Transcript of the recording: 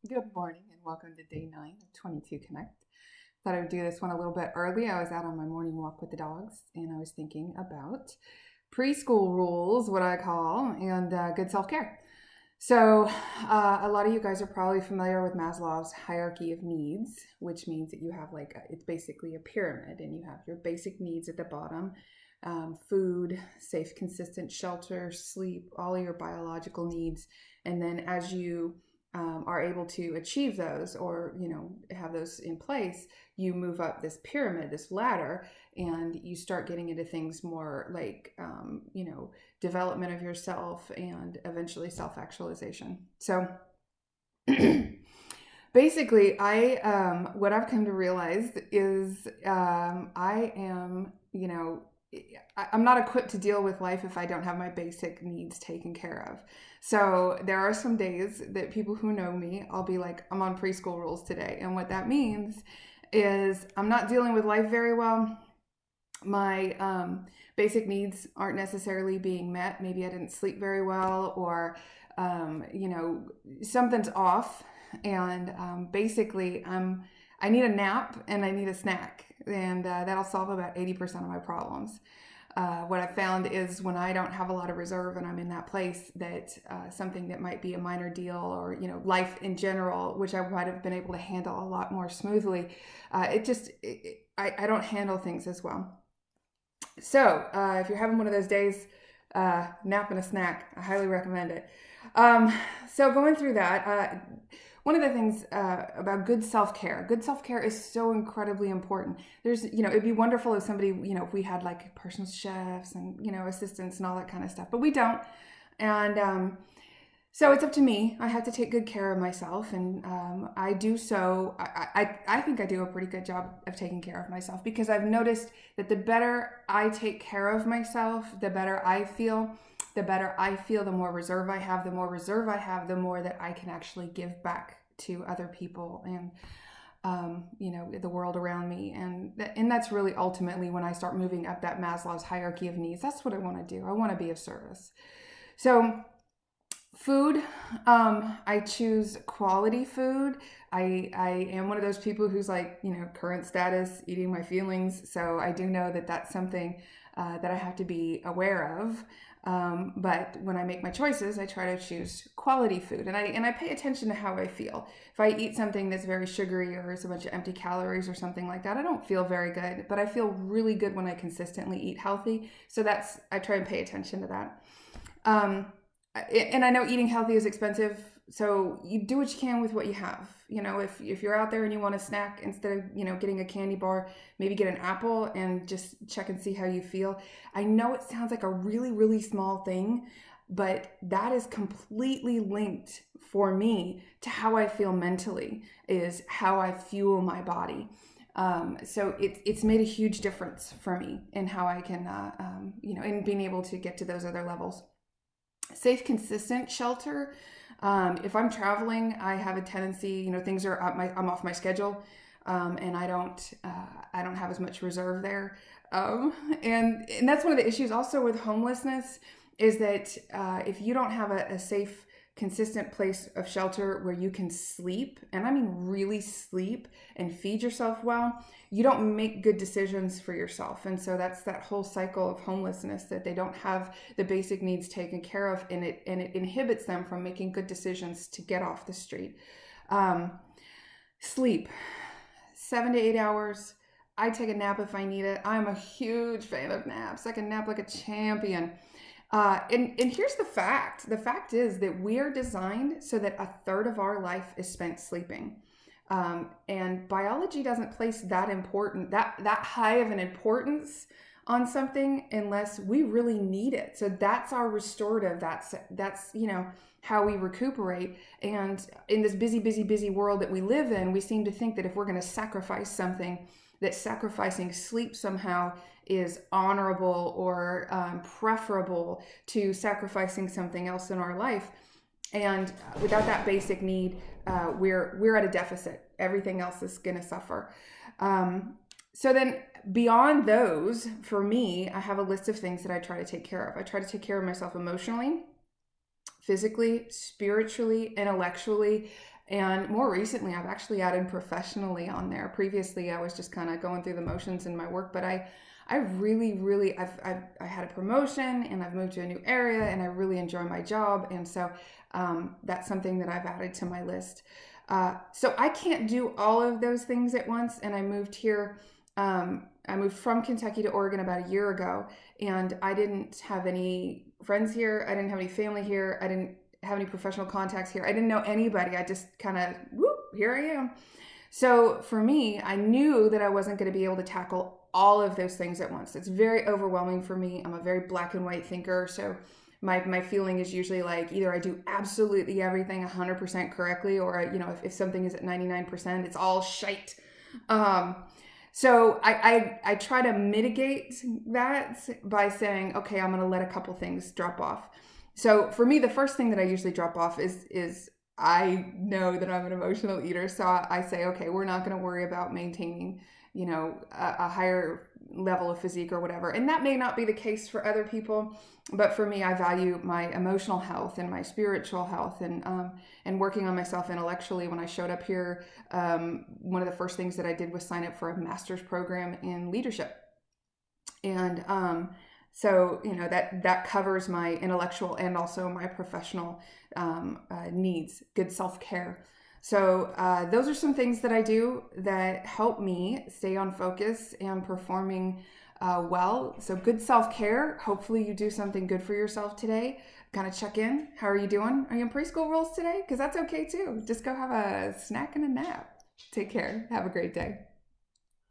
Good morning and welcome to day 9 of 22 Connect. Thought I would do this one a little bit early. I was out on my morning walk with the dogs and I was thinking about preschool rules, what I call, and good self care. So, a lot of you guys are probably familiar with Maslow's hierarchy of needs, which means that you have it's basically a pyramid, and you have your basic needs at the bottom: food, safe, consistent shelter, sleep, all of your biological needs. And then as you are able to achieve those, or have those in place, you move up this pyramid, this ladder, and you start getting into things more like development of yourself and eventually self-actualization. So basically, I what I've come to realize is I am, I'm not equipped to deal with life if I don't have my basic needs taken care of. So there are some days that people who know me, I'll be like, I'm on preschool rules today. And what that means is I'm not dealing with life very well. My basic needs aren't necessarily being met. Maybe I didn't sleep very well, or, something's off. And basically, I need a nap and I need a snack. And that'll solve about 80% of my problems. What I found is when I don't have a lot of reserve and I'm in that place, that something that might be a minor deal, or life in general, which I might have been able to handle a lot more smoothly, I don't handle things as well. So if you're having one of those days, nap and a snack, I highly recommend it. So going through that, one of the things about good self-care is so incredibly important. There's, it'd be wonderful if somebody, if we had like personal chefs and, assistants and all that kind of stuff, but we don't. And so it's up to me. I have to take good care of myself, and I do so. I think I do a pretty good job of taking care of myself, because I've noticed that the better I take care of myself, the better I feel. The better I feel, the more reserve I have. The more reserve I have, the more that I can actually give back to other people and the world around me. And that's really ultimately when I start moving up that Maslow's hierarchy of needs. That's what I want to do. I want to be of service. So food, I choose quality food. I am one of those people who's like, current status, eating my feelings. So I do know that that's something that I have to be aware of. But when I make my choices, I try to choose quality food, and I pay attention to how I feel. If I eat something that's very sugary or is a bunch of empty calories or something like that, I don't feel very good. But I feel really good when I consistently eat healthy. So I try and pay attention to that. And I know eating healthy is expensive, so you do what you can with what you have. If you're out there and you want a snack, instead of getting a candy bar, maybe get an apple and just check and see how you feel. I know it sounds like a really, really small thing, but that is completely linked for me to how I feel mentally, is how I fuel my body. So it's made a huge difference for me in how I can, in being able to get to those other levels. Safe, consistent shelter. If I'm traveling, I have a tendency, things are I'm off my schedule, and I don't have as much reserve there. And that's one of the issues also with homelessness, is that if you don't have a safe, consistent place of shelter where you can sleep, and I mean really sleep, and feed yourself well, you don't make good decisions for yourself. And so that's that whole cycle of homelessness, that they don't have the basic needs taken care of, and it inhibits them from making good decisions to get off the street. Sleep, 7 to 8 hours. I take a nap if I need it. I'm a huge fan of naps. I can nap like a champion. And here's the fact. The fact is that we are designed so that a third of our life is spent sleeping. And biology doesn't place that high of an importance on something unless we really need it. So that's our restorative. That's how we recuperate. And in this busy, busy, busy world that we live in, we seem to think that if we're going to sacrifice something, that sacrificing sleep somehow is honorable or preferable to sacrificing something else in our life. And without that basic need, we're at a deficit. Everything else is going to suffer. So then beyond those, for me, I have a list of things that I try to take care of. I try to take care of myself emotionally, physically, spiritually, intellectually. And more recently, I've actually added professionally on there. Previously, I was just kind of going through the motions in my work, but I really, I had a promotion and I've moved to a new area and I really enjoy my job. And so that's something that I've added to my list. So I can't do all of those things at once. And I moved here. I moved from Kentucky to Oregon about a year ago, and I didn't have any friends here. I didn't have any family here. I didn't have any professional contacts here. I didn't know anybody. I just kind of, whoop, here I am. So for me, I knew that I wasn't going to be able to tackle all of those things at once. It's very overwhelming for me. I'm a very black and white thinker. So my feeling is usually like either I do absolutely everything 100% correctly, or, if something is at 99%, it's all shite. So I try to mitigate that by saying, okay, I'm going to let a couple things drop off. So for me, the first thing that I usually drop off is I know that I'm an emotional eater. So I say, okay, we're not going to worry about maintaining, a higher level of physique or whatever. And that may not be the case for other people, but for me, I value my emotional health and my spiritual health and working on myself intellectually. When I showed up here, one of the first things that I did was sign up for a master's program in leadership. And so, that covers my intellectual and also my professional needs, good self-care. So those are some things that I do that help me stay on focus and performing well. So good self-care. Hopefully you do something good for yourself today. Kind of check in. How are you doing? Are you in preschool rules today? Because that's okay too. Just go have a snack and a nap. Take care. Have a great day.